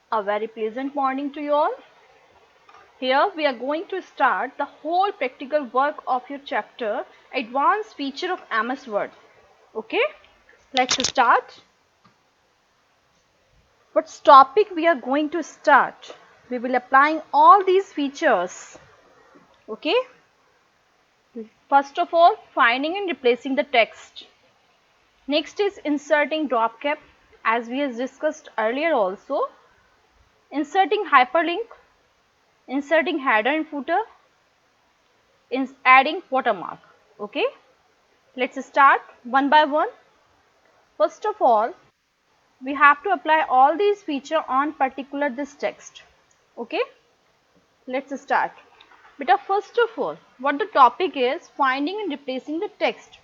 A very pleasant morning to you all. Here we are going to start the whole practical work of your chapter Advanced Feature of MS Word. Okay, let's start. What topic we are going to start? We will applying all these features. Okay, first of all, finding and replacing the text. Next is inserting drop cap, as we have discussed earlier also. Inserting hyperlink, inserting header and footer, adding watermark. Okay, let's start one by one. First of all, we have to apply all these features on particular this text. Okay, let's start. Beta, first of all, what the topic is finding and replacing the text.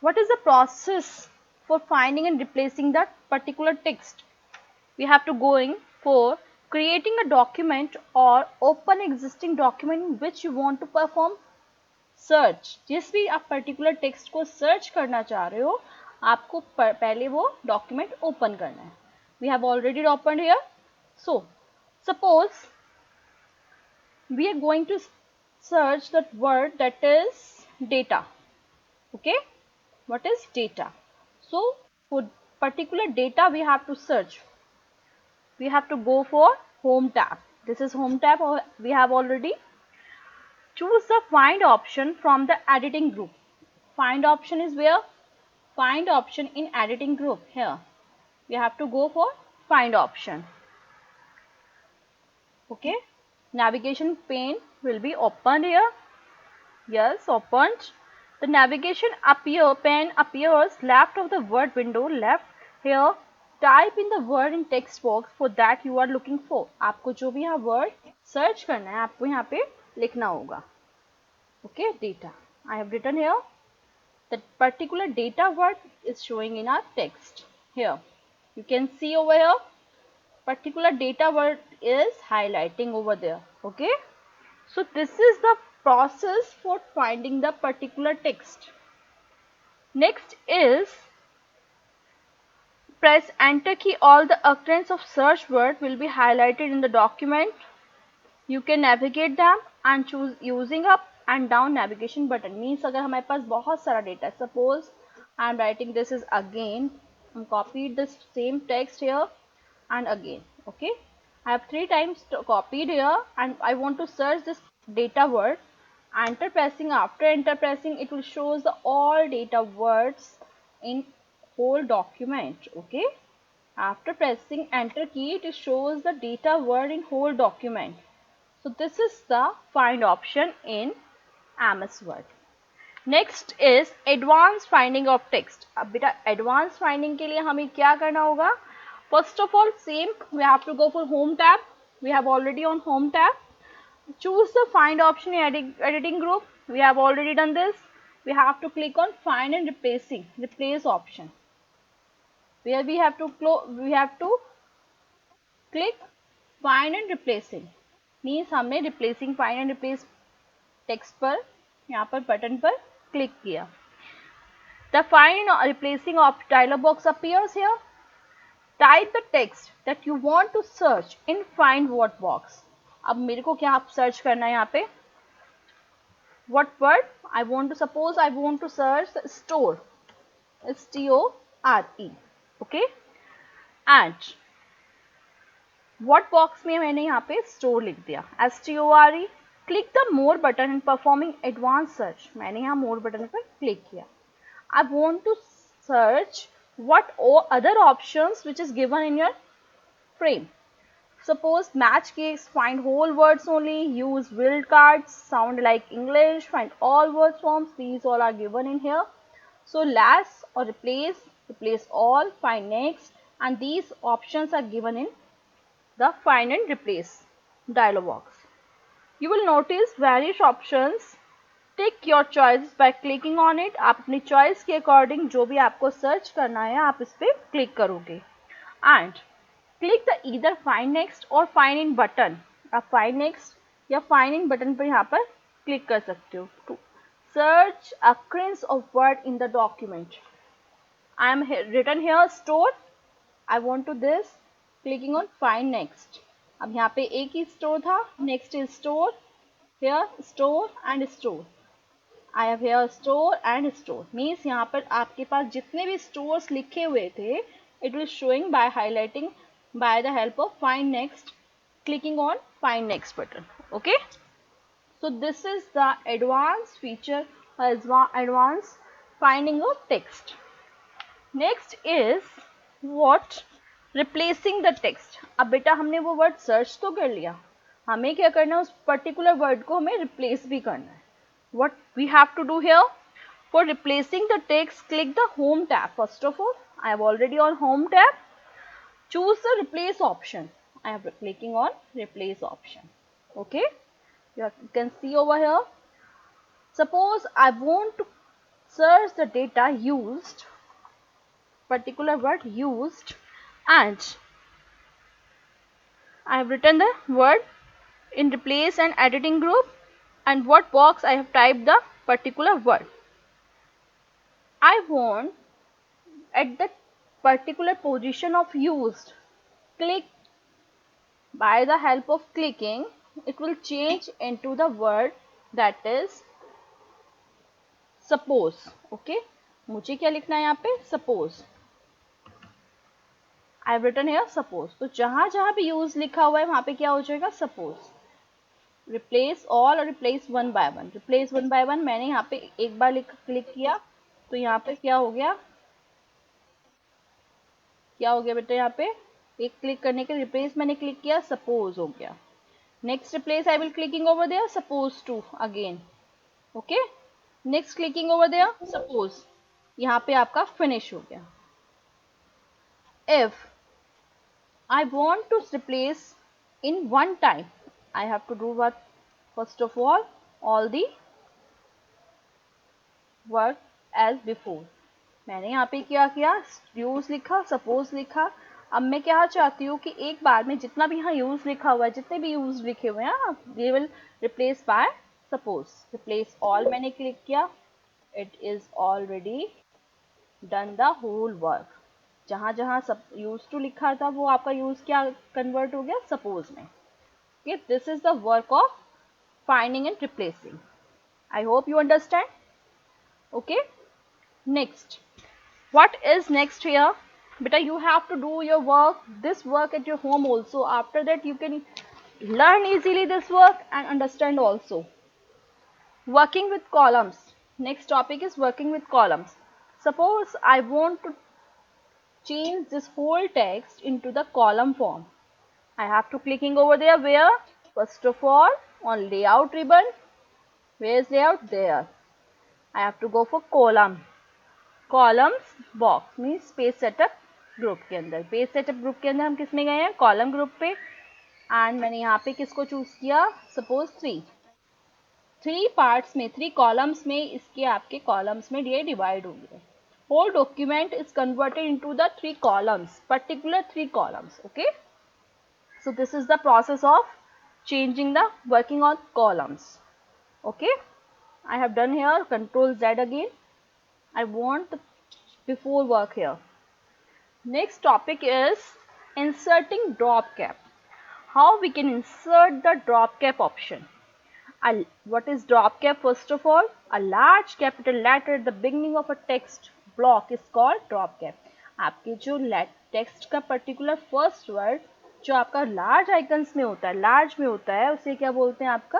What is the process for finding and replacing that particular text? We have to going for creating a document or open existing document in which you want to perform search. जिस भी आप particular text को search करना चाह रहे हो आपको पहले वो डॉक्यूमेंट ओपन करना है. We have already open here. So suppose we are going to search that word that is data. Okay, what is data? So for particular data we have to search. We have to go for home tab. This is home tab. We have already choose the find option from the editing group. Find option is where? Find option in editing group. Here we have to go for find option. Okay, navigation pane will be opened here. Yes, opened. The navigation pane appears left of the word window. Left. Here type in the word in text box for that you are looking for. आपको जो भी यहाँ word search करना है आपको यहाँ पे लिखना होगा. Okay, data. I have written here. That particular data word is showing in our text. Here you can see over here particular data word is highlighting over there. Okay, so this is the process for finding the particular text. Next is press enter key. All the occurrence of search word will be highlighted in the document. You can navigate them and choose using up and down navigation button. Means अगर हमारे पास बहुत सारा data है, suppose I am writing this is again, I copied this same text here and again. Okay, I have 3 times copied here and I want to search this data word. Enter pressing, after enter pressing it will shows the all data words in whole document. Okay, after pressing enter key it shows the data word in whole document. So this is the find option in MS Word. Next is advanced finding of text. अब बेटा advanced finding के लिए हमें क्या करना होगा? First of all, same we have to go for home tab. We have already on home tab. Choose the find option in editing group. We have already done this. We have to click on find and replace option. Where we have to click find and replacing. Means हमने replacing find and replace text पर यहाँ पर button पर click किया. The find or replacing of dialog box appears here. Type the text that you want to search in find word box. अब मेरे को क्या सर्च करना है यहाँ पे? What word? I want to suppose I want to search store. STORE. Okay. And what box में मैंने यहाँ पे store लिख दिया. STORE. Click the more button in performing advanced search. मैंने यहाँ more button पर click किया. I want to search what other options which is given in your frame. Suppose match case, find whole words only, use wildcards, sound like English, find all word forms. These all are given in here. So last or replace all, find next, and these options are given in the find and replace dialog box. You will notice various options. Take your choice by clicking on it. आप अपनी choice के according जो भी आपको search करना है आप इस पे click करोगे. And click the either find next or find in button. आप find next या find in button पर यहाँ पर click कर सकते हो. To search occurrence of word in the document. I am written here store. I want to this. Clicking on find next. अब यहाँ पे एक ही स्टोर था, next is store, here store and store, I have here store and store, means यहाँ पर आपके पास जितने भी स्टोर्स लिखे हुए थे it will showing by highlighting by the help of find next, clicking on find next button. Okay, so this is the advanced feature, advanced finding of text. Next is what, replacing the text. अब बेटा हमने वो word search तो कर लिया, हमें क्या करना है, उस पर्टिकुलर वर्ड को हमें रिप्लेस भी करना है. What we have to do here? For replacing the text, click the home tab. First of all, I am already on home tab. Choose the replace option. I am clicking on replace option. Okay, you can see over here. Suppose I want to search the data used, particular word used, and I have written the word in replace and editing group, and what box I have typed the particular word. I want at the particular position of used, click, by the help of clicking it will change into the word that is suppose. Okay, मुझे क्या लिखना है यहाँ पे, suppose. I have written here suppose. तो जहां जहां भी use लिखा हुआ है वहां पे क्या हो जाएगा, suppose. Replace all और replace one by one. Replace one by one मैंने यहाँ पे एक बार क्लिक किया तो यहाँ पे क्या हो गया, क्या हो गया बेटा, यहाँ पे एक क्लिक करने के रिप्लेस मैंने क्लिक किया, सपोज हो गया. Next replace I will clicking over there, suppose to again. Okay, next clicking over there, suppose, यहाँ पे आपका फिनिश हो गया. If I want to replace in one time, I have to do what, first of all the work as before. मैंने यहाँ पे क्या किया, यूज लिखा, सपोज लिखा. अब मैं क्या चाहती हूँ कि एक बार में जितना भी यहाँ यूज लिखा हुआ है, जितने भी यूज लिखे हुए हैं they will replace by suppose. Replace all मैंने क्लिक किया, it is already done the whole work. जहां जहां सब यूज टू लिखा था वो आपका यूज क्या कन्वर्ट हो गया, सपोज में. Okay, this is the work of finding and replacing. I hope you understand. Okay, next, what is next here, beta you have to do your work, this work at your home also. After that you can learn easily this work and understand also. Working with columns. Next topic is working with columns. Suppose I want to change this whole text into the column form. I have to clicking over there, where, first of all on layout ribbon. Where is layout, there. I have to go for column. Columns box means page setup group के अंदर. Page setup group के अंदर हम किस में गए हैं, column group पे. एंड मैंने यहाँ पे किसको चूज किया, सपोज थ्री पार्ट्स में, थ्री कॉलम्स में इसके आपके कॉलम्स में ये डिवाइड हो गए. Whole document is converted into the three columns, particular three columns. Okay, so this is the process of changing the working on columns. Okay, I have done here Control Z again. I want the before work here. Next topic is inserting drop cap. How we can insert the drop cap option. What is drop cap? First of all, a large capital letter at the beginning of a text block is called drop cap. आपके जो text का particular first word जो आपका large icons में होता है, large में होता है, उसे क्या बोलते हैं, आपका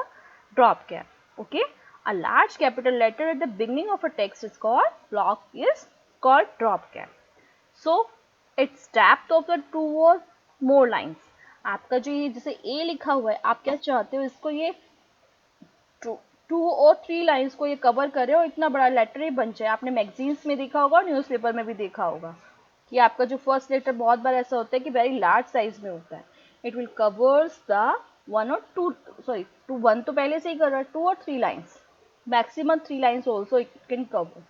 drop cap. Okay, a large capital letter at the beginning of a text is called block is called drop cap. So it's depth of the two or more lines. आपका जो ये जैसे A लिखा हुआ है, आप क्या चाहते हो, इसको ये टू और थ्री लाइंस को ये कवर करे और इतना बड़ा लेटर ही बन जाए. आपने मैगजीन्स में देखा होगा, न्यूज़पेपर में भी देखा होगा कि आपका जो फर्स्ट लेटर बहुत बार ऐसा होता है कि वेरी लार्ज साइज में होता है. It will covers the one और टू, सॉरी टू, वन तो पहले से ही कर रहा है, टू और three lines, maximum 3 lines also it can cover.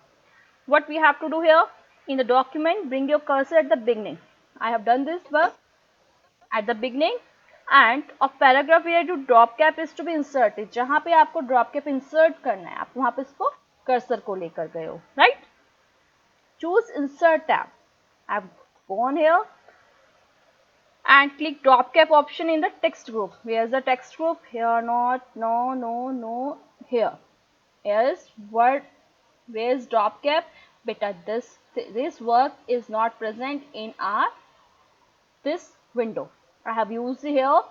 What we have to do here, in the document bring your cursor at the beginning. I have done this work at the beginning, and of paragraph where to drop cap is to be inserted. जहाँ पे आपको drop cap insert करना है, आप वहाँ पे इसको cursor को लेकर गए हो, right? Choose insert tab. I have gone here and click drop cap option in the text group. Where's the text group? Here, not, no, no, no, here. Here's word. Where's drop cap? Beta, this work is not present in our this window. I have used here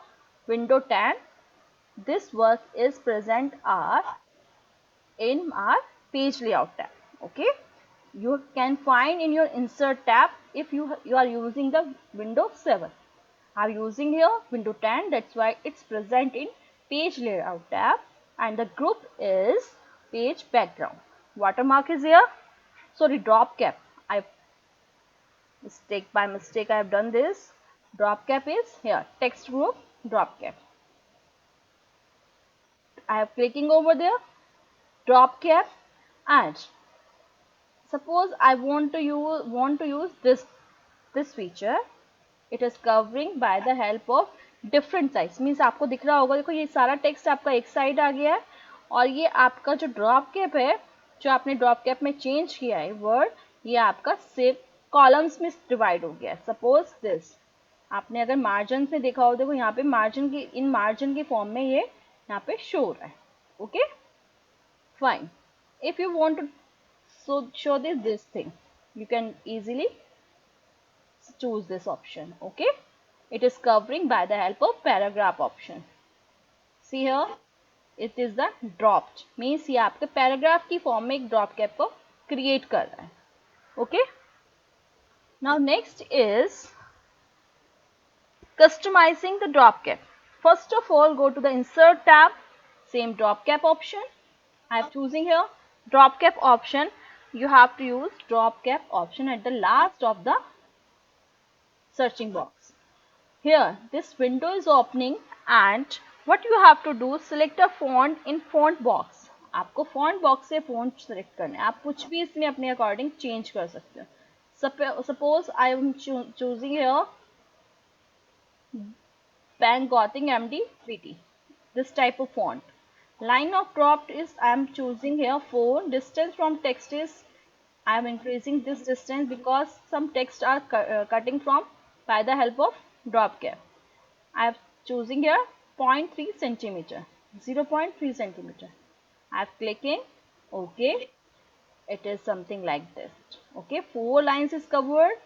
window 10. This work is present in our page layout tab. Okay, you can find in your insert tab if you are using the window 7. I'm using here window 10, that's why it's present in page layout tab, and the group is page background. Watermark is here. Sorry, drop cap. By mistake I have done this. Drop cap is here. Text group, drop cap. I am clicking over there. Drop cap, and suppose I want to use this feature. It is covering by the help of different size. Means आपको दिख रहा होगा, देखो ये सारा text आपका एक side आ गया है, और ये आपका जो ड्रॉप कैप है, जो आपने ड्रॉप कैप में चेंज किया है वर्ड, ये आपका सेव कॉलम्स में डिवाइड हो गया है. सपोज दिस आपने अगर मार्जिन में देखा हो, देखो यहाँ पे मार्जिन की फॉर्म में ये यहाँ पे शो हो रहा है. Okay fine. If you want to show this thing, you can easily choose this option. Okay, it is covering by the help of paragraph option. See here, it is the dropped, means ये आपके paragraph की form में एक drop cap को create कर रहा है. Okay, now next is customizing the drop cap. First of all, go to the insert tab, same drop cap option. I am choosing here drop cap option. You have to use drop cap option at the last of the searching box. Here this window is opening, and what you have to do, select a font in font box. आपको font box से font select करना है. आप कुछ भी इसमें अपने according change कर सकते हो. Suppose I am choosing here Bank Gothic MD VT, this type of font. Line of cropped is I am choosing here 4. Distance from text is I am increasing this distance because some text are cutting from by the help of drop cap. I am choosing here 0.3 centimeter, 0.3 centimeter. I am clicking OK. It is something like this. Okay, 4 lines is covered.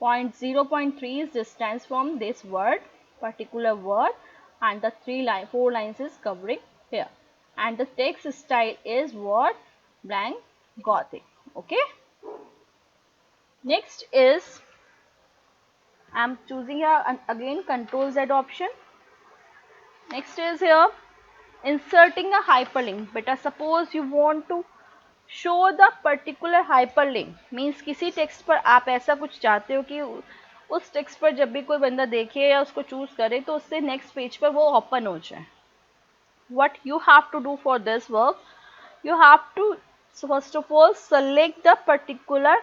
0.3 is distance from this word, particular word, and the 4 lines is covering here. And the text style is what? Blank Gothic. Okay. Next is I am choosing here and again Control Z option. Next is here inserting a hyperlink. Beta, suppose you want to show the particular hyperlink, means किसी text पर आप ऐसा कुछ चाहते हो कि उस text पर जब भी कोई बंदा देखे या उसको चूज करे तो उससे नेक्स्ट पेज पर वो ओपन हो जाए. What you have to do for this work, you have to first of all select the particular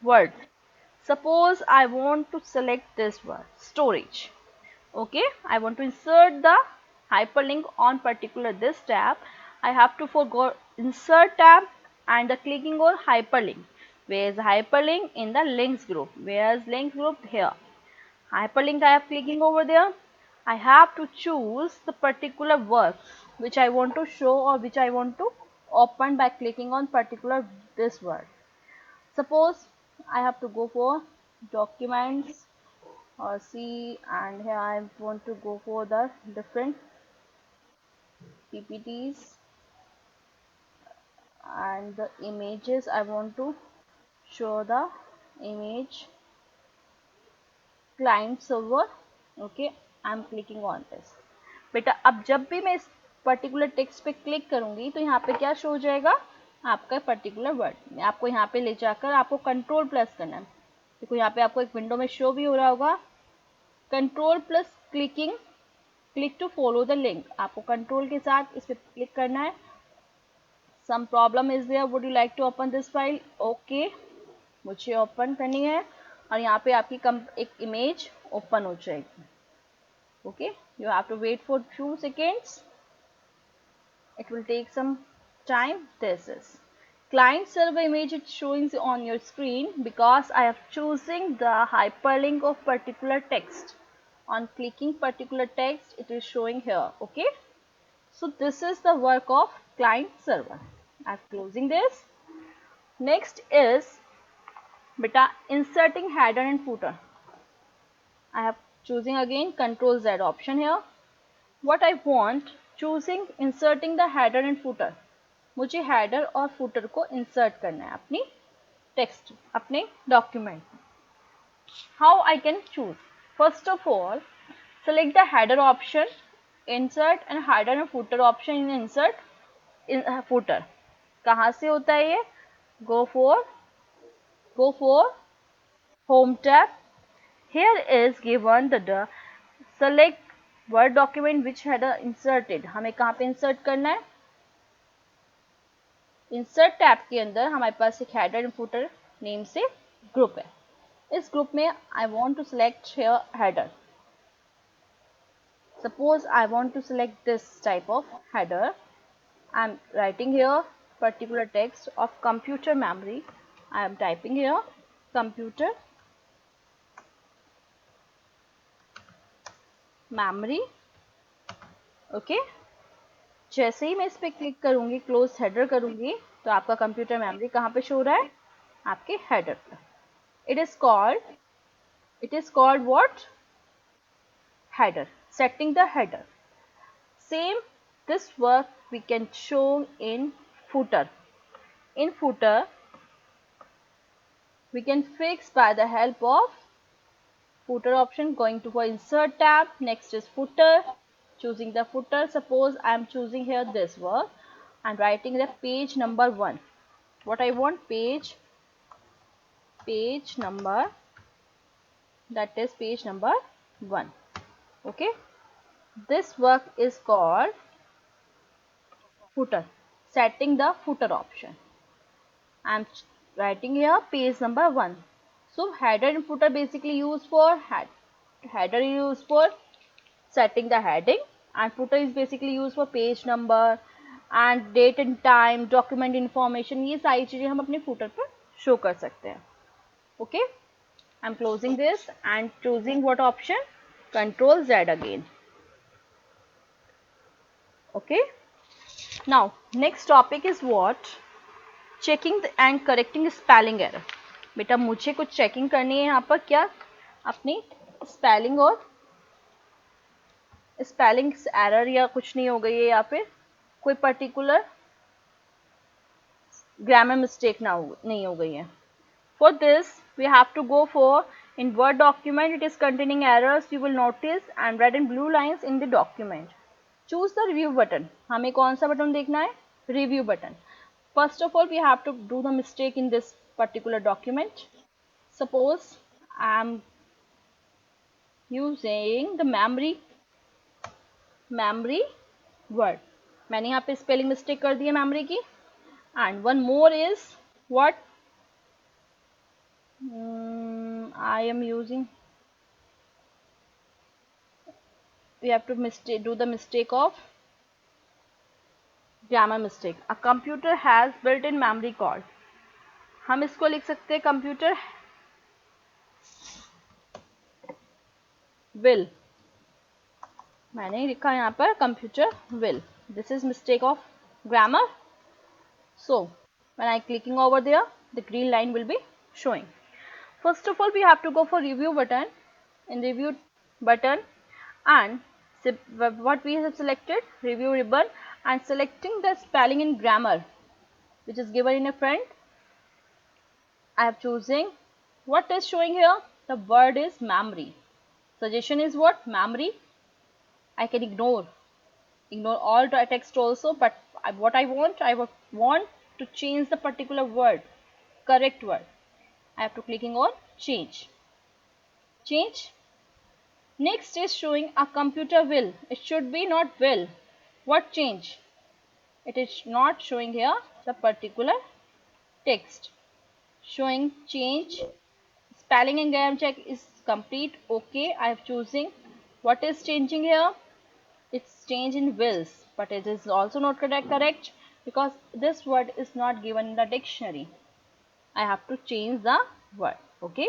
word. Suppose I want to select this word storage. Okay, I want to insert the hyperlink on particular this tab. I have to go insert tab and the clicking on hyperlink. Where is hyperlink? In the links group. Where is links group? Here. Hyperlink I am clicking over there. I have to choose the particular work which I want to show or which I want to open by clicking on particular this word. Suppose I have to go for documents or see, and here I want to go for the different PPTs and the images. I want to show the image client server. Okay, I am clicking on this. बेटा अब जब भी मैं इस particular text पे click करूंगी तो यहाँ पे क्या शो हो जाएगा? आपका पर्टिकुलर वर्ड. मैं आपको यहाँ पे ले जाकर आपको कंट्रोल प्लस करना है. देखो यहाँ पे आपको एक विंडो में शो भी हो रहा होगा. Control plus clicking, click to follow the link. आपको कंट्रोल के साथ इस पे क्लिक करना है. Some problem is there, would you like to open this file? Okay, मुझे ओपन करनी है और यहाँ पे आपकी एक इमेज ओपन हो जाएगी. Okay, you have to wait for few seconds. It will take some time. This is client server image. It's showing on your screen because I have choosing the hyperlink of particular text On clicking particular text, it is showing here. Okay, so this is the work of client server. I'm closing this. Next is beta inserting header and footer. I have choosing again Control Z option here. What I want, choosing inserting the header and footer. मुझे header और footer को insert करना है अपनी text, अपने document. How I can choose? First of all, select the header option, insert and header and footer option in insert in footer. कहाँ से होता है ये? Go for home tab. Here is given the select word document which header inserted. हमें कहाँ पे insert करना है? Insert टैब के अंदर हमारे पास एक header and footer नेम से ग्रुप है. इस ग्रुप में I want to select here header. Suppose I want to select this type of header. I am writing here particular text of computer memory. I am typing here computer memory. Okay, जैसे ही मैं इस पर click करूंगी, close header करूंगी, तो आपका computer memory कहाँ पे शो हो रहा है? आपके हेडर पर. It is called what? Header. Setting the header. Same this work we can show in footer. In footer, we can fix by the help of footer option, going to for insert tab. Next is footer, choosing the footer. Suppose I am choosing here this work and writing the page number 1. What I want? Page number, that is page number 1. Okay, this work is called footer. Setting the footer option. I am writing here page number 1. So header and footer basically used for header is used for setting the heading, and footer is basically used for page number and date and time, document information. ये सारी चीजें हम अपने footer पर show कर सकते हैं. Okay, I am closing this and choosing what option? Control Z again. Okay, now next topic is what? Checking and correcting spelling error. बेटा मुझे कुछ चेकिंग करनी है यहाँ पर, क्या? अपनी स्पेलिंग और स्पेलिंग एरर या कुछ नहीं हो गई है, या फिर कोई पर्टिकुलर ग्रामर मिस्टेक नहीं हो गई है. For this we have to go for in word document. It is containing errors, you will notice and red and blue lines in the document. Choose the review button. हमें कौन सा button देखना है? Review button. First of all, we have to do the mistake in this particular document. Suppose I am using the memory word. मैंने यहाँ पे spelling mistake कर दी है memory की. And one more is what? I am using. We have to do the mistake of grammar mistake. A computer has built-in memory called. हम इसको लिख सकते हैं computer will. मैंने लिखा यहाँ पर computer will. This is mistake of grammar. So when I clicking over there, the green line will be showing. First of all, we have to go for review button. In review button, and what we have selected, review ribbon, and selecting the spelling in grammar which is given in a front. I have choosing what is showing here. The word is memory. Suggestion is what? Memory. I can ignore all the text also, but what I want to change the particular word, correct word. I have to clicking on change. Next is showing a computer will. It should be not will. What change? It is not showing here the particular text. Showing change. Spelling and grammar check is complete. Okay, I have choosing what is changing here. It's change in wills, but it is also not correct because this word is not given in the dictionary. I have to change the word. Okay,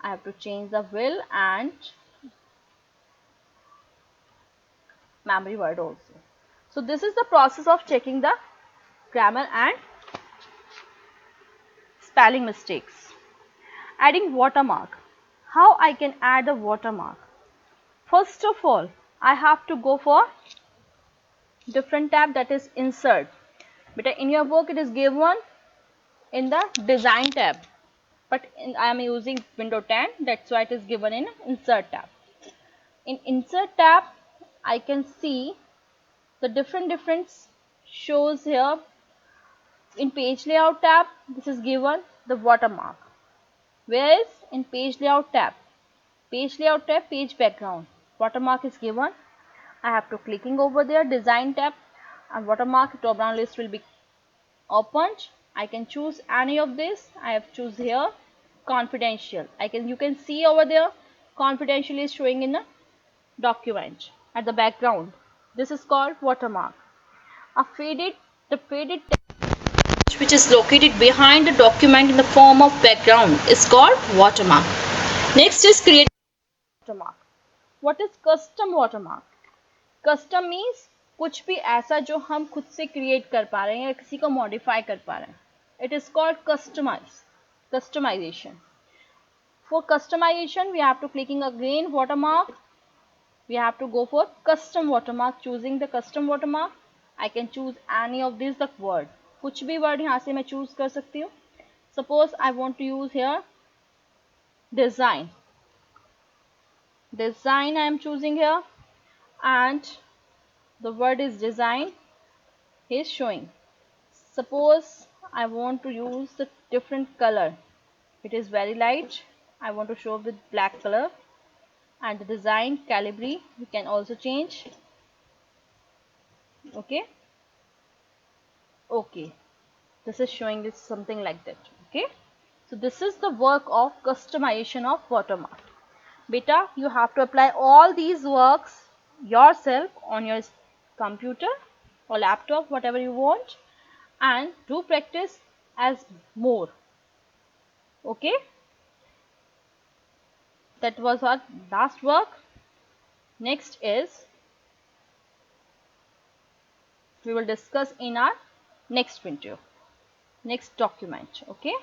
I have to change the will and memory word also. So this is the process of checking the grammar and spelling mistakes. Adding watermark. How I can add a watermark? First of all, I have to go for different tab, that is insert. But in your book it is given in the design tab, but I am using window 10, that's why it is given in insert tab. In insert tab I can see the different shows here. In page layout tab this is given the watermark, whereas in page layout tab, page background, watermark is given. I have to clicking over there, design tab, and watermark drop down list will be opened. I can choose any of this. I have choose here confidential. You can see over there confidential is showing in a document at the background. This is called watermark. The faded text which is located behind the document in the form of background is called watermark. Next is create watermark. What is custom watermark? Custom means कुछ भी ऐसा जो हम खुद से create कर पा रहे हैं या किसी को मॉडिफाई कर पा रहे हैं. It is called customization. For customization we have to clicking again watermark. We have to go for custom watermark. Choosing the custom watermark, I can choose any of these the word. कुछ भी word यहाँ से मैं choose कर सकती हूँ. Suppose I want to use here design. Design I am choosing here, and the word is design is showing. Suppose I want to use the different color. It is very light. I want to show with black color, and the design Calibri we can also change. Okay. This is showing this something like that. Okay. So this is the work of customization of watermark. Beta, you have to apply all these works yourself on your computer or laptop, whatever you want, and do practice as more. Okay, that was our last work. Next is we will discuss in our next video, next document. Okay.